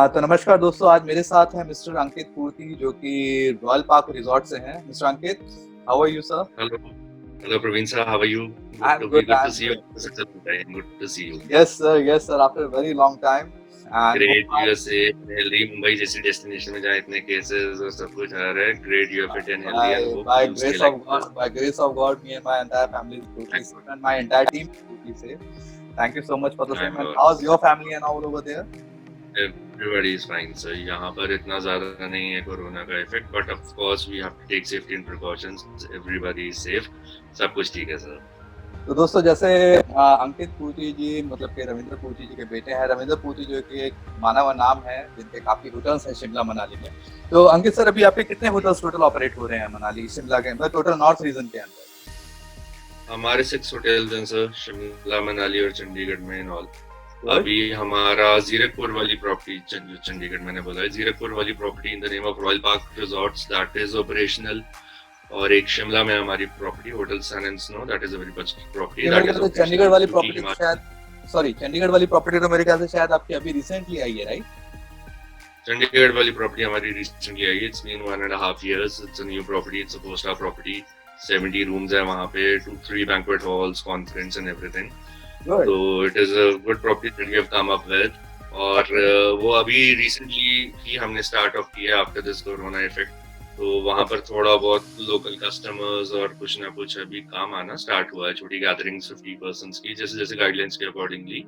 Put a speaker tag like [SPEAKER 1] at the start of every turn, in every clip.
[SPEAKER 1] तो नमस्कार दोस्तों, आज मेरे साथ हैं मिस्टर अंकित पूर्ति जो कि रॉयल पार्क रिजॉर्ट से हैं। Mister Ankit, how are you sir?
[SPEAKER 2] Hello. Hello, Praveen sir. How are you?
[SPEAKER 1] I am good,
[SPEAKER 2] Good
[SPEAKER 1] I
[SPEAKER 2] to
[SPEAKER 1] am
[SPEAKER 2] see you.
[SPEAKER 1] Good.
[SPEAKER 2] Such a long time. Good to see you.
[SPEAKER 1] Yes sir, after very long time and
[SPEAKER 2] Great.
[SPEAKER 1] Hope आप
[SPEAKER 2] USA, healthy. Mumbai जैसी destination में जहाँ इतने cases और सब कुछ आ रहा है. Great. You are fit and healthy and hope
[SPEAKER 1] by
[SPEAKER 2] you stay
[SPEAKER 1] grace
[SPEAKER 2] like
[SPEAKER 1] of God,
[SPEAKER 2] this.
[SPEAKER 1] By grace of God, me and my entire family is totally
[SPEAKER 2] Thank
[SPEAKER 1] safe
[SPEAKER 2] God.
[SPEAKER 1] And my entire team is totally safe. Thank you so much for the
[SPEAKER 2] Thank
[SPEAKER 1] same. And
[SPEAKER 2] God.
[SPEAKER 1] How is your family and all over there?
[SPEAKER 2] Everybody is fine. So यहाँ पर इतना ज़्यादा नहीं है corona का effect, but of course we have to take safety and precautions. Everybody is safe. सब कुछ ठीक है सर.
[SPEAKER 1] तो दोस्तों, जैसे अंकित पूर्ति जी मतलब कि रविंद्र पूर्ति जी के बेटे हैं। रविंद्र पूर्ति जो कि एक माना हुआ नाम है, जिनके काफी होटल्स हैं शिमला मनाली में। तो अंकित सर, अभी आपके कितने होटल्स टोटल ऑपरेट हो रहे हैं मनाली शिमला के अंदर, टोटल नॉर्थ रीजन के अंदर?
[SPEAKER 2] हमारे 6 hotels हैं सर, शिमला, मनाली और चंडीगढ़ में and all.
[SPEAKER 1] Good.
[SPEAKER 2] अभी हमारा जीरकपुर वाली प्रॉपर्टी, चंडीगढ़ मैंने बोला है, जीरकपुर वाली property in the name of Royal Park Resorts, that is operational. और एक शिमला में हमारी property hotel Sun and Snow, that is a very much property, that is
[SPEAKER 1] Chandigarh वाली प्रॉपर्टी
[SPEAKER 2] ऑपरेशनल।
[SPEAKER 1] शायद, सॉरी, चंडीगढ़ वाली प्रॉपर्टी तो मेरे ख्याल से शायद आपकी अभी रिसेंटली आई है, राइट?
[SPEAKER 2] चंडीगढ़ वाली प्रॉपर्टी हमारी रिसेंटली आई है। It's been 1.5 years. It's a new property, it's a 4-star property. 70 rooms है वहाँ पे, 2-3 banquet halls, conference and everything. तो it is a good property that we have come up with. और वो अभी रिसेंटली ही हमने स्टार्ट ऑफ किया आफ्टर दिस कोरोना इफेक्ट। तो वहाँ पर थोड़ा बहुत लोकल कस्टमर्स और कुछ ना कुछ अभी काम आना स्टार्ट हुआ है, छोटी गैदरिंग्स 50 पर्सन्स की, जैसे जैसे गाइडलाइंस के अकॉर्डिंगली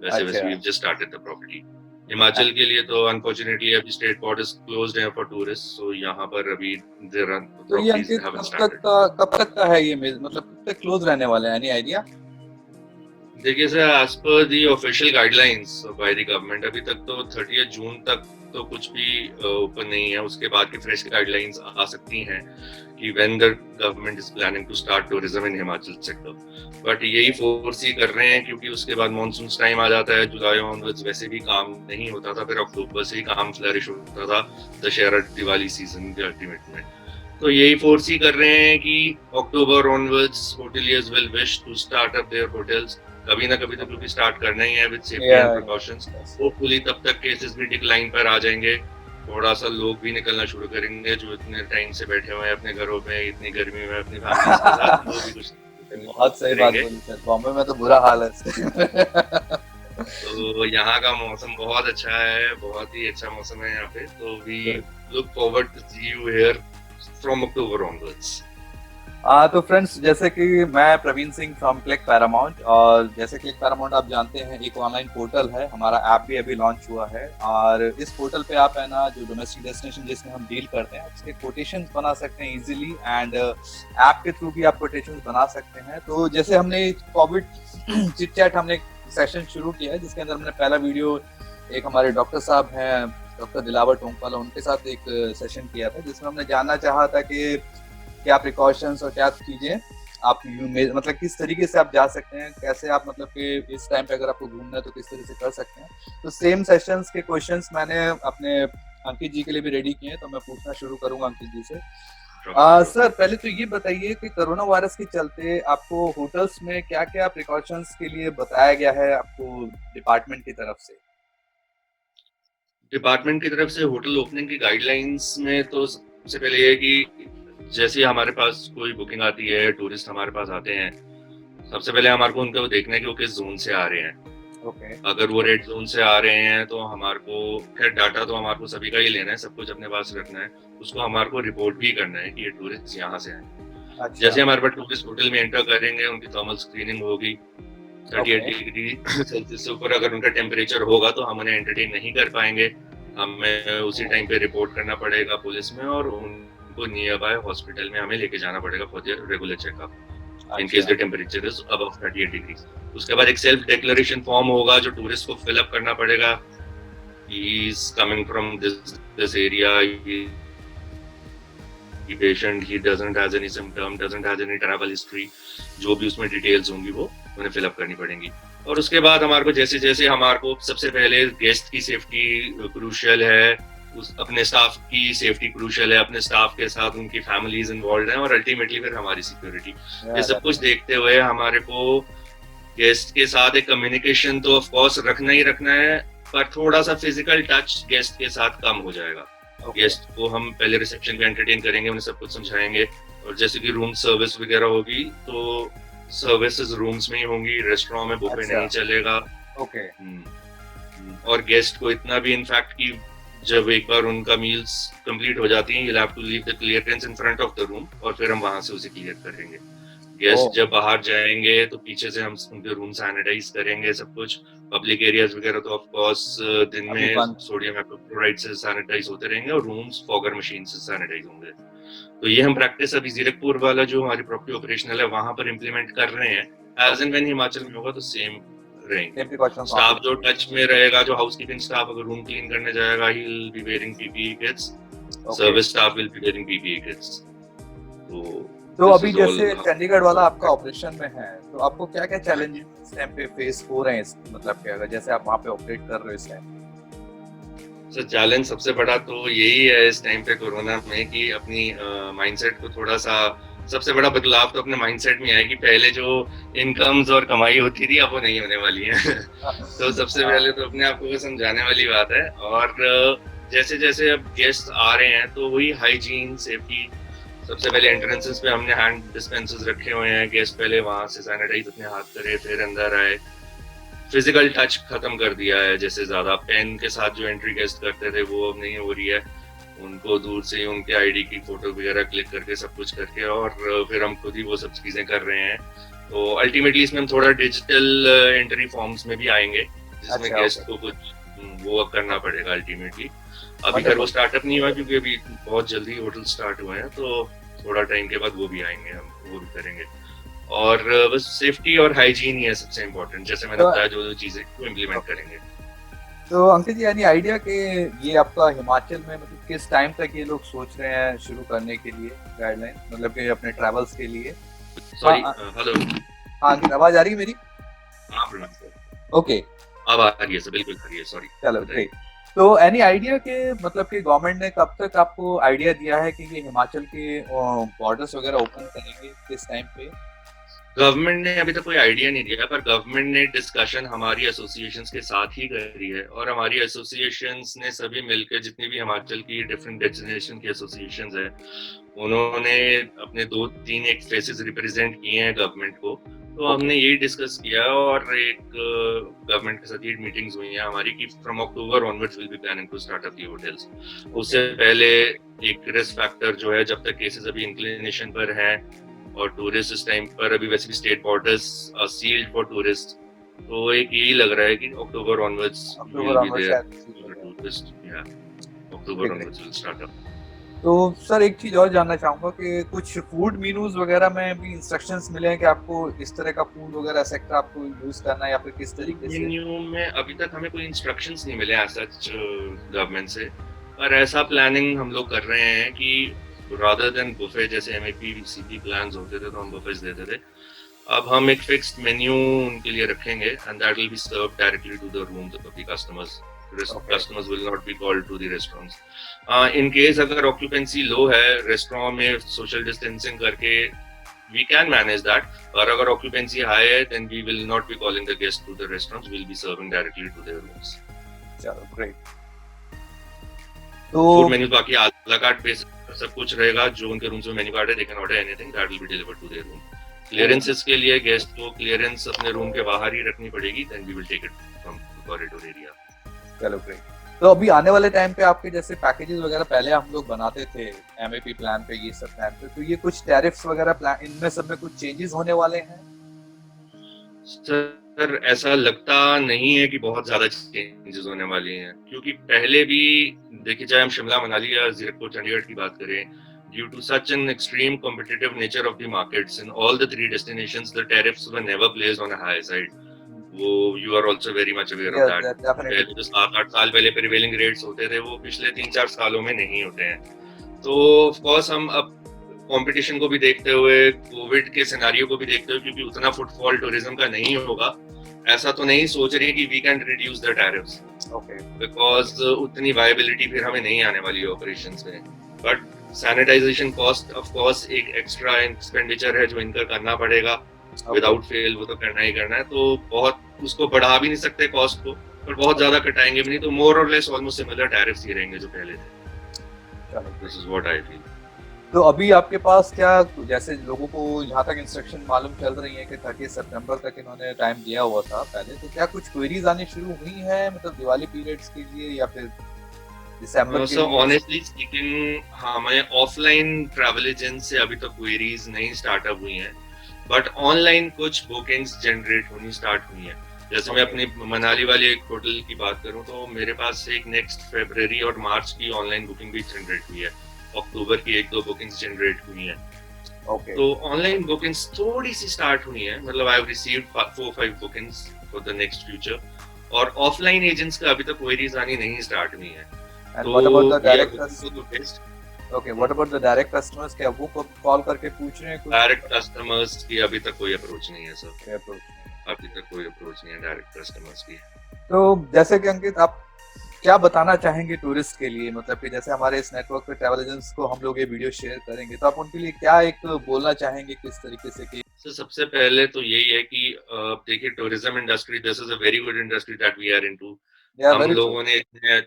[SPEAKER 2] वैसे वैसे we just started the property. Himachal के लिए तो अनफॉर्चुनेटली अभी स्टेट बॉर्डर्स क्लोज्ड हैं फॉर टूरिस्ट, सो यहाँ पर अभी there are properties haven't started.
[SPEAKER 1] कब तक का है ये, मतलब कब तक क्लोज रहने वाले हैं, एनी आइडिया?
[SPEAKER 2] देखिए sir, as per the official guidelines by the government अभी तक तो 30 जून तक तो कुछ भी ओपन नहीं है। उसके बाद की फ्रेश गाइडलाइंस आ सकती हैं कि when the government is planning to start tourism in Himachal sector. But यही फोर्सी कर रहे हैं क्योंकि उसके बाद मानसून टाइम आ जाता है, जुलाई ऑनवर्ड्स वैसे भी काम नहीं होता था, फिर अक्टूबर से ही काम फ्लरिश होता था दशहरा दिवाली सीजन के अल्टीमेट में। तो यही फोर्सी कर रहे हैं कि October onwards hoteliers will wish to start up their hotels. कभी ना कभी तो क्योंकि स्टार्ट करना ही है with safety and precautions. Hopefully तब तक केसेस भी डिक्लाइन पर आ जाएंगे, थोड़ा सा लोग भी निकलना शुरू करेंगे जो इतने टाइम से बैठे हुए हैं अपने घरों में इतनी गर्मी में अपनी फैमिली के साथ, वो भी कुछ
[SPEAKER 1] बहुत सही बात बोली सर, बॉम्बे में तो बुरा हाल है।
[SPEAKER 2] तो यहाँ का मौसम बहुत अच्छा है, बहुत ही अच्छा मौसम है यहाँ पे। तो we look forward to see you here from October onwards.
[SPEAKER 1] तो फ्रेंड्स, जैसे कि मैं Praveen Singh from Click Paramount, और जैसे क्लिक पैरामाउंट आप जानते हैं एक ऑनलाइन पोर्टल है, हमारा ऐप भी अभी लॉन्च हुआ है। और इस पोर्टल पे आप है ना, जो डोमेस्टिक डेस्टिनेशन जिसमें हम डील करते हैं उसके कोटेशंस बना सकते हैं इजीली, एंड ऐप के थ्रू भी आप कोटेशंस बना सकते हैं। तो जैसे हमने कोविड चिट चैट हमने एक सेशन शुरू किया है, जिसके अंदर हमने पहला वीडियो एक हमारे डॉक्टर साहब हैं, डॉक्टर दिलावर टोंकवाला, उनके साथ एक सेशन किया था, जिसमें हमने जानना चाहा था कि क्या प्रिकॉशंस और क्या चीजें आप मतलब किस तरीके से आप जा सकते हैं, कैसे आप मतलब कि इस टाइम पे अगर आपको घूमना है तो किस तरीके से कर सकते हैं। तो सेम सेशंस के क्वेश्चंस मैंने अपने अंकित जी के लिए भी रेडी किए हैं, तो मैं पूछना शुरू करूंगा अंकित जी से। सर, पहले तो ये बताइए कि कोरोना वायरस के चलते आपको होटल्स में क्या क्या प्रिकॉशंस के लिए बताया गया है आपको डिपार्टमेंट की तरफ से?
[SPEAKER 2] डिपार्टमेंट की तरफ से होटल ओपनिंग की गाइडलाइंस में तो सबसे पहले ये कि जैसे हमारे पास कोई बुकिंग आती है, टूरिस्ट हमारे पास आते हैं, सबसे पहले हमारे को उनको देखना है कि वो किस जोन से आ रहे हैं। अगर वो रेड जोन से आ रहे हैं तो हमारे को खैर डाटा तो हमारे को सभी का ही लेना है, सब कुछ अपने पास रखना है, उसको हमारे को रिपोर्ट भी करना है कि ये टूरिस्ट यहाँ से आए। जैसे हमारे पास टूरिस्ट होटल में एंटर करेंगे, उनकी थर्मल स्क्रीनिंग होगी। 38 डिग्री सेल्सियस से ऊपर अगर उनका टेम्परेचर होगा तो हम उन्हें एंटरटेन नहीं कर पाएंगे, हमें उसी टाइम पे रिपोर्ट करना पड़ेगा पुलिस में, और उनको नियर बाय हॉस्पिटल में हमें लेके जाना पड़ेगा for their regular checkup in case the temperature is above 38 degree. उसके बाद एक सेल्फ डिक्लेरेशन फॉर्म होगा जो टूरिस्ट को फिल अप करना पड़ेगा। He is coming from this area, patient, he doesn't has any symptom, doesn't has any travel history, जो भी उसमें डिटेल्स होंगी वो उन्हें फिल अप करनी पड़ेंगी। और उसके बाद हमारे को जैसे जैसे हमारे को सबसे पहले गेस्ट की सेफ्टी क्रूशियल है, अपने स्टाफ की सेफ्टी क्रूशियल है, अपने स्टाफ के साथ उनकी फैमिलीज इन्वॉल्व हैं, और अल्टीमेटली फिर हमारी सिक्योरिटी। ये सब कुछ देखते हुए हमारे को गेस्ट के साथ एक कम्युनिकेशन तो ऑफ कोर्स रखना ही रखना है, पर थोड़ा सा फिजिकल टच गेस्ट के साथ कम हो जाएगा।
[SPEAKER 1] ओके।
[SPEAKER 2] गेस्ट को हम पहले रिसेप्शन पे एंटरटेन करेंगे, उन्हें सब कुछ समझाएंगे, और जैसे कि रूम सर्विस वगैरह होगी तो सर्विसेज रूम्स में ही होंगी, रेस्टोरेंट में बुफे
[SPEAKER 1] अच्छा।
[SPEAKER 2] नहीं चलेगा।
[SPEAKER 1] ओके।
[SPEAKER 2] और गेस्ट को इतना भी इनफैक्ट कि जब एक बार उनका मील्स कंप्लीट हो जाती हैं, you'll have to leave the clearance in front of the room, और फिर हम वहां से उसे क्लियर करेंगे।
[SPEAKER 1] ओह।
[SPEAKER 2] गेस्ट जब बाहर जाएंगे तो पीछे से हम उनके रूम सैनिटाइज करेंगे सब कुछ। पब्लिक एरियाज वगैरह तो ऑफ कोर्स दिन
[SPEAKER 1] अभी
[SPEAKER 2] में
[SPEAKER 1] बंद।
[SPEAKER 2] सोडियम हाइपोक्लोराइड से सैनिटाइज होते रहेंगे, और रूम्स फॉगर मशीन से सैनिटाइज होंगे। तो ये हम प्रैक्टिस अभी जीरकपुर वाला जो हमारी प्रॉपर्टी ऑपरेशनल है वहां पर इम्प्लीमेंट कर रहे हैं। एज एंड व्हेन हिमाचल में होगा तो सेम रहेंगे।
[SPEAKER 1] सेम प्रिकॉशंस वहाँ पे
[SPEAKER 2] स्टाफ जो
[SPEAKER 1] भी।
[SPEAKER 2] टच में रहेगा, जो हाउसकीपिंग स्टाफ अगर रूम क्लीन करने जाएगा, he will be wearing PPE kits.
[SPEAKER 1] Okay.
[SPEAKER 2] Service staff will be wearing PPE kits. तो
[SPEAKER 1] तो
[SPEAKER 2] दिस
[SPEAKER 1] अभी
[SPEAKER 2] इज ऑल
[SPEAKER 1] जैसे चंडीगढ़ वाला
[SPEAKER 2] हाउ।
[SPEAKER 1] आपका ऑपरेशन में है, तो आपको क्या क्या चैलेंजेस इस टाइम पे फेस हो रहे हैं, मतलब कि अगर जैसे आप वहाँ पे ऑपरेट कर रहे हो इस टाइम?
[SPEAKER 2] सर चैलेंज सबसे बड़ा तो यही है इस टाइम पे कोरोना में कि अपनी माइंडसेट को थोड़ा सा, सबसे बड़ा बदलाव तो अपने माइंडसेट में है कि पहले जो इनकम्स और कमाई होती थी अब वो नहीं होने वाली है। तो सबसे पहले तो अपने आप को समझाने वाली बात है। और जैसे जैसे अब गेस्ट आ रहे हैं तो वही हाइजीन सेफ्टी, सबसे पहले एंट्रेंसेस पे हमने हैंड डिस्पेंसर्स रखे हुए हैं। गेस्ट पहले वहां से सैनिटाइज अपने हाथ करे फिर अंदर आए। फिजिकल टच खत्म कर दिया है, जैसे ज्यादा पेन के साथ जो एंट्री गेस्ट करते थे वो अब नहीं हो रही है। उनको दूर से ही उनके आईडी की फोटो वगैरह क्लिक करके सब कुछ करके, और फिर हम खुद ही वो सब चीजें कर रहे हैं। तो अल्टीमेटली इसमें हम थोड़ा डिजिटल एंट्री फॉर्म्स में भी आएंगे, जिसमें
[SPEAKER 1] अच्छा।
[SPEAKER 2] Guest
[SPEAKER 1] okay.
[SPEAKER 2] को कुछ वो अब करना पड़ेगा अल्टीमेटली। अभी खैर वो
[SPEAKER 1] वंडरफुल।
[SPEAKER 2] स्टार्टअप नहीं हुआ क्योंकि अभी बहुत जल्दी होटल स्टार्ट हुए हैं, तो थोड़ा टाइम के बाद वो भी आएंगे, हम वो भी करेंगे। और बस सेफ्टी और हाइजीन ही है सबसे इम्पोर्टेंट, जैसे मैंने
[SPEAKER 1] तो
[SPEAKER 2] बताया जो जो चीजें वो इम्प्लीमेंट करेंगे।
[SPEAKER 1] तो अंकित जी, यानी आइडिया कि ये आपका हिमाचल में मतलब किस टाइम तक ये लोग सोच रहे हैं शुरू करने के लिए गाइडलाइन, मतलब कि अपने ट्रैवल्स के लिए? हाँ
[SPEAKER 2] सॉरी,
[SPEAKER 1] हाँ।
[SPEAKER 2] हेलो।
[SPEAKER 1] हाँ, अंकित आवाज आ रही है मेरी?
[SPEAKER 2] हाँ प्रणाम सर।
[SPEAKER 1] ओके।
[SPEAKER 2] अब आ रही है सर, बिल्कुल आ रही है, सॉरी।
[SPEAKER 1] चलो
[SPEAKER 2] बताइए।
[SPEAKER 1] ग्रेट। तो एनी आइडिया के मतलब कि गवर्नमेंट ने कब तक आपको आइडिया दिया है कि ये हिमाचल के बॉर्डर्स वगैरह ओपन करेंगे किस टाइम पे?
[SPEAKER 2] गवर्नमेंट ने अभी तक कोई आइडिया नहीं दिया, पर गवर्नमेंट ने डिस्कशन हमारी एसोसिएशंस के साथ ही करी है, और हमारी एसोसिएशंस ने सभी मिलकर, जितनी भी हिमाचल की डिफरेंट डेस्टिनेशन की एसोसिएशंस है, उन्होंने अपने 2-3 एक फेसेस रिप्रेजेंट किए हैं गवर्नमेंट को। तो
[SPEAKER 1] ओके।
[SPEAKER 2] हमने यही डिस्कस किया, और एक गवर्नमेंट के साथ ये मीटिंग्स हुई हैं हमारी कि from October onwards will be planning to start up the hotels. उससे पहले एक रिस्क फैक्टर जो है, जब तक केसेस अभी इंक्लिनेशन पर हैं, और टूरिस्ट इस टाइम पर अभी वैसे भी state borders sealed for tourist, तो एक यही लग रहा है कि October onwards we
[SPEAKER 1] October
[SPEAKER 2] will be
[SPEAKER 1] onward
[SPEAKER 2] there
[SPEAKER 1] शायद ठीक हो
[SPEAKER 2] फॉर
[SPEAKER 1] जाए।
[SPEAKER 2] टूरिस्ट। या
[SPEAKER 1] ठीक
[SPEAKER 2] अक्टूबर
[SPEAKER 1] है।
[SPEAKER 2] Onwards will start up.
[SPEAKER 1] तो सर एक चीज और जानना चाहूंगा कि कुछ फूड मेन्यूज वगैरह में भी इंस्ट्रक्शंस मिले हैं कि आपको इस तरह का फूड वगैरह सेक्टर आपको यूज करना है या फिर किस तरीके से?
[SPEAKER 2] मेन्यू में अभी तक हमें कोई इंस्ट्रक्शंस नहीं मिले एज सच गवर्नमेंट से, पर ऐसा प्लानिंग हम लोग कर रहे हैं कि रादर देन बुफे, जैसे एमएपी सीपी प्लान्स होते थे तो हम बुफेस देते थे, अब हम एक फिक्स्ड मेन्यू उनके लिए रखेंगे, and that will be served directly to the rooms of the customers. Customers will not be called to the restaurants. In case अगर ऑक्यूपेंसी लो है रेस्टोरेंट में, सोशल डिस्टेंसिंग करके we can manage that, और अगर occupancy high है then we will not be calling the guests to the restaurants, we'll be serving directly to their rooms.
[SPEAKER 1] चलो great. तो
[SPEAKER 2] food menu बाकी आ ला cart base सब कुछ रहेगा, जो उनके रूम्स में मेन्यू कार्ड है, they can order anything that will be delivered to their room. Clearances के लिए गेस्ट को क्लियरेंस अपने रूम के बाहर ही रखनी पड़ेगी, then we will take it from the corridor area.
[SPEAKER 1] चलो ग्रेट। तो अभी आने वाले टाइम पे आपके जैसे पैकेजेस वगैरह पहले हम लोग बनाते थे एमएपी प्लान पे, ये सब प्लान पे, तो ये कुछ टैरिफ्स वगैरह प्लान इनमें सब में कुछ चेंजेस होने वाले हैं?
[SPEAKER 2] सर ऐसा लगता नहीं है कि बहुत ज्यादा चेंजेस होने वाली हैं, क्योंकि पहले भी देखिए, चाहे हम शिमला मनाली या जीरकपुर चंडीगढ़ की बात करें, due to such an extreme competitive nature of the markets in all the 3 destinations, the tariffs were never placed on a high side. वो you are also very much aware of that.
[SPEAKER 1] Definitely.
[SPEAKER 2] पहले जो 7-8 साल पहले prevailing rates होते थे वो पिछले 3-4 सालों में नहीं होते हैं। तो ऑफ कोर्स हम अब कंपटीशन को भी देखते हुए, कोविड के सिनेरियो को भी देखते हुए, क्योंकि उतना फुटफॉल टूरिज्म का नहीं होगा, ऐसा तो नहीं सोच रहे कि we can reduce the tariffs,
[SPEAKER 1] okay.
[SPEAKER 2] Because उतनी वायबिलिटी फिर हमें नहीं आने वाली है ऑपरेशंस में। But sanitization cost of course एक एक्स्ट्रा एक्सपेंडिचर है जो इनकर करना पड़ेगा, विदाउट फेल वो तो करना ही करना है, तो बहुत उसको बढ़ा भी नहीं सकते कॉस्ट को, पर बहुत ज्यादा कटाएंगे भी नहीं, तो मोर और लेस ऑलमोस्ट सिमिलर टैरिफ्स ही रहेंगे जो पहले थे। This is what I feel.
[SPEAKER 1] तो अभी आपके पास क्या, जैसे लोगों को जहाँ तक इंस्ट्रक्शन मालूम चल रही है कि 30 सितंबर तक इन्होंने टाइम दिया हुआ था पहले, तो क्या कुछ क्वेरीज आनी शुरू हुई है मतलब दिवाली पीरियड्स के लिए या फिर दिसंबर के
[SPEAKER 2] सो
[SPEAKER 1] लिए?
[SPEAKER 2] ऑनेस्टली स्पीकिंग, हमारे ऑफलाइन ट्रैवल एजेंट से अभी तक क्वेरीज नहीं स्टार्टअप हुई हैं, बट ऑनलाइन कुछ बुकिंग्स जनरेट होनी स्टार्ट हुई हैं। जैसे मैं अपनी मनाली वाले एक होटल की बात करूं तो मेरे पास से एक नेक्स्ट फरवरी और मार्च की ऑनलाइन बुकिंग भी जनरेट हुई है, अक्टूबर की 1-2 बुकिंग्स जनरेट हुई हैं। तो ऑनलाइन बुकिंग्स थोड़ी सी स्टार्ट हुई हैं, मतलब I have received 4-5 bookings for the next future, और ऑफलाइन एजेंट्स का अभी तक क्वेरीज आनी नहीं स्टार्ट हुई हैं।
[SPEAKER 1] And what about the direct customers? Okay, what about the direct customers? क्या वो कॉल करके पूछ रहे हैं कुछ?
[SPEAKER 2] डायरेक्ट कस्टमर्स की अभी तक कोई अप्रोच नहीं है सर।
[SPEAKER 1] अप्रोच
[SPEAKER 2] अभी तक कोई अप्रोच नहीं है डायरेक्ट कस्टमर्स की।
[SPEAKER 1] तो जैसे कि अंकित, आप क्या बताना चाहेंगे टूरिस्ट के लिए, मतलब कि जैसे हमारे इस नेटवर्क पे ट्रैवल एजेंट्स को हम लोग ये वीडियो शेयर करेंगे, तो आप उनके लिए क्या एक बोलना चाहेंगे किस तरीके से कि
[SPEAKER 2] तो सबसे पहले तो यही है कि देखिए, tourism industry, this is a very good industry that we are into. हम लोगों ने इतने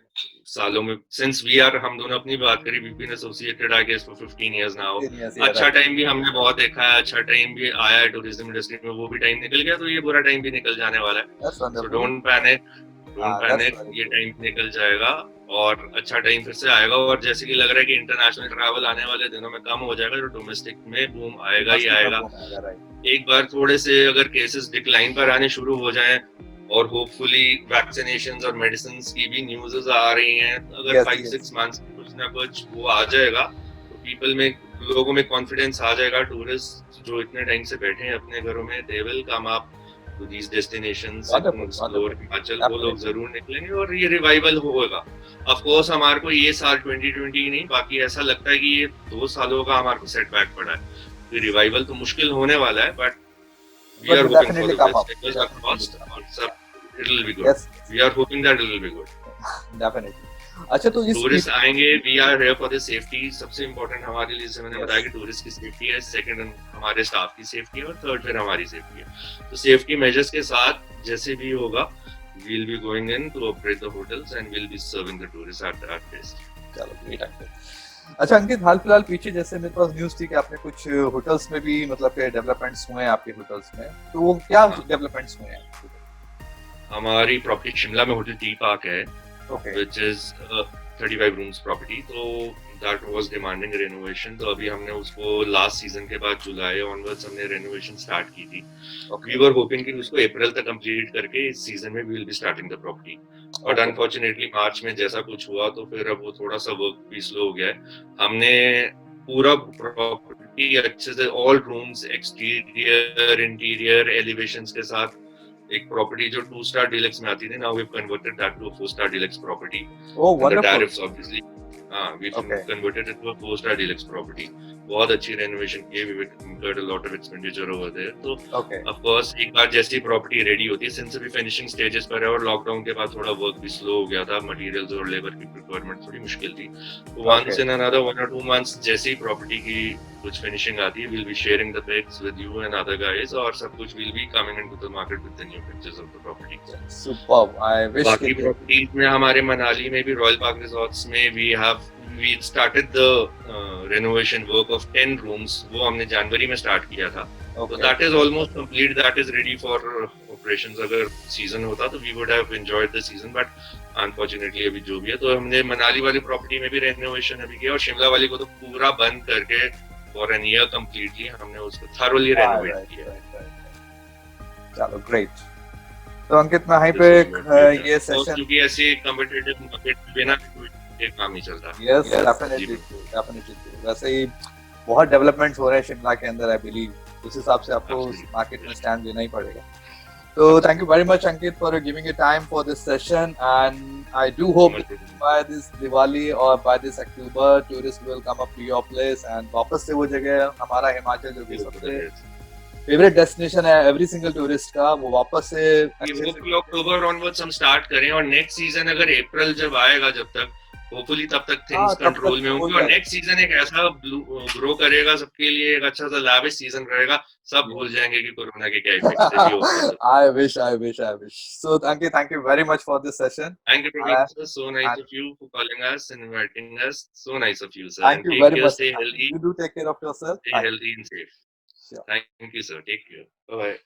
[SPEAKER 2] सालों में, सिंस वी आर, हम दोनों अपनी बात करें, we been associated I guess for 15 years now. अच्छा टाइम भी हमने बहुत देखा है, अच्छा टाइम भी आया है टूरिज्म इंडस्ट्री में, वो भी टाइम निकल गया, तो ये बुरा टाइम भी निकल जाने वाला है। सो डोंट पैनिक, ये टाइम निकल जाएगा और अच्छा टाइम फिर से आएगा। और जैसे कि लग रहा है कि इंटरनेशनल ट्रैवल आने वाले दिनों में कम हो जाएगा, तो डोमेस्टिक में बूम आएगा ही आएगा। एक बार थोड़े से अगर केसेस डिक्लाइन पर आने शुरू हो जाएं और होपफुली वैक्सीनेशंस और मेडिसिन्स की भी न्यूज़ आ रही हैं, अगर 5-6 मंथ्स कुछ ना कुछ वो आ जाएगा, तो पीपल में, लोगों में कॉन्फिडेंस आ जाएगा। टूरिस्ट जो इतने टाइम से बैठे हैं अपने घरों में, they will come up to these destinations, explore Himachal, वो लोग जरूर निकलेंगे और ये रिवाइवल होगा। ऑफ कोर्स हमारे को ये साल 2020 नहीं, बाकी ऐसा लगता है कि ये 2 सालों का हमारे को सेटबैक पड़ा है। रिवाइवल तो मुश्किल होने वाला है, but we are hoping for the best because our cost also it will be good. Yes. We are hoping that it will be good.
[SPEAKER 1] Definitely. अच्छा, तो इस
[SPEAKER 2] टूरिस्ट आएंगे, we are here for the safety। सबसे important हमारे लिए, जैसे मैंने बताया कि टूरिस्ट की सेफ्टी है, सेकंड हमारे स्टाफ की सेफ्टी है और थर्ड फिर हमारी सेफ्टी है। तो सेफ्टी मेजर्स के साथ जैसे भी होगा, we'll be going in to operate the hotels and we'll be serving the tourists at our best।
[SPEAKER 1] चलो, great अंकित। अच्छा अंकित, हाल फिलहाल पीछे जैसे मेरे पास न्यूज़ थी कि आपने कुछ होटल्स में भी मतलब के डेवलपमेंट्स हुए हैं आपके होटल्स में, तो वो क्या डेवलपमेंट्स हुए हैं?
[SPEAKER 2] हमारी प्रॉपर्टी शिमला में होटल टी पार्क है,
[SPEAKER 1] okay.
[SPEAKER 2] which is 35 rooms property, तो that was demanding renovation। तो अभी हमने उसको लास्ट सीजन के बाद जुलाई ऑनवर्ड्स हमने रेनोवेशन स्टार्ट की थी। वी वर होपिंग कि उसको अप्रैल तक कंप्लीट करके इस सीजन में we will be starting the property, but unfortunately March में जैसा कुछ हुआ तो फिर अब वो थोड़ा सा वर्क भी स्लो हो गया है। हमने पूरा प्रॉपर्टी अच्छे से, all rooms, exterior, interior, elevations के साथ, एक प्रॉपर्टी जो 2 स्टार डीलक्स में आती थी, now we have converted that to 4 star deluxe property.
[SPEAKER 1] Oh wonderful.
[SPEAKER 2] The tariffs obviously, we converted it to a 4-star deluxe property। बहुत अच्छी रेनोवेशन की, we incurred a lot of expenditure over there। तो of course एक बार जैसी property ready होती है, since अभी finishing stages पर है और लॉकडाउन के बाद थोड़ा वर्क भी स्लो हो गया था, मटेरियल्स और लेबर की रिक्वायरमेंट थोड़ी मुश्किल थी, तो once in another 1 or 2 months जैसी प्रॉपर्टी की कुछ फिनिशिंग आती है, we'll be sharing the pics with you and other guys, और सब कुछ will be coming into the market with the new pictures of the property।
[SPEAKER 1] Superb। I wish
[SPEAKER 2] बाकी properties में हमारे मनाली में भी रॉयल पार्क रिजॉर्ट्स में we started the renovation work of 10 rooms, वो हमने जनवरी में स्टार्ट किया था। तो that is almost complete, that is ready for operations। अगर सीजन होता तो we would have enjoyed the season, but unfortunately अभी जो भी है, तो हमने मनाली वाली प्रॉपर्टी में भी रेनोवेशन अभी किया और शिमला वाली को तो पूरा बंद करके for an year completely हमने उसको thoroughly renovate किया।
[SPEAKER 1] चलो, great। तो अंकित, मैं यहीं पे ये सेशन,
[SPEAKER 2] क्योंकि ऐसे कॉम्पिटिटिव मार्केट बिना एक काम नहीं चलता।
[SPEAKER 1] Yes, definitely. वैसे ही बहुत डेवलपमेंट्स हो रहे हैं शिमला के अंदर, आई बिलीव उस हिसाब से आपको मार्केट में स्टैंड देना ही पड़ेगा। तो thank you very much Ankit for giving your time for this session, and I do hope by this Diwali और by this October tourist will come up to your place, and वापस से वो जगह हमारा हिमाचल जो कि सबसे फेवरेट डेस्टिनेशन है एवरी सिंगल टूरिस्ट का, वो वापस से
[SPEAKER 2] अक्टूबर ऑनवर्ड्स हम स्टार्ट करें, और नेक्स्ट सीजन अगर अप्रैल जब आएगा, जब तक होपफुली तब तक
[SPEAKER 1] हाँ
[SPEAKER 2] थिंग्स
[SPEAKER 1] तब तक
[SPEAKER 2] कंट्रोल में
[SPEAKER 1] हो
[SPEAKER 2] होंगे और
[SPEAKER 1] जाए।
[SPEAKER 2] नेक्स्ट सीजन एक ऐसा ग्रो करेगा सबके लिए, एक अच्छा सा लाविश सीजन रहेगा, सब भूल जाएंगे कि कोरोना के क्या इफेक्ट्स थे। We hope so.
[SPEAKER 1] I wish. So thank you very much for this session.
[SPEAKER 2] Thank you, Praveen
[SPEAKER 1] Uh,
[SPEAKER 2] sir. So nice
[SPEAKER 1] and
[SPEAKER 2] of you for calling us and inviting us. So nice of you, sir.
[SPEAKER 1] thank
[SPEAKER 2] And
[SPEAKER 1] you
[SPEAKER 2] take
[SPEAKER 1] very
[SPEAKER 2] care,
[SPEAKER 1] much.
[SPEAKER 2] stay healthy,
[SPEAKER 1] You do take care of yourself.
[SPEAKER 2] stay
[SPEAKER 1] Thank
[SPEAKER 2] healthy and safe.
[SPEAKER 1] you.
[SPEAKER 2] Thank you, sir. Take care. Bye bye.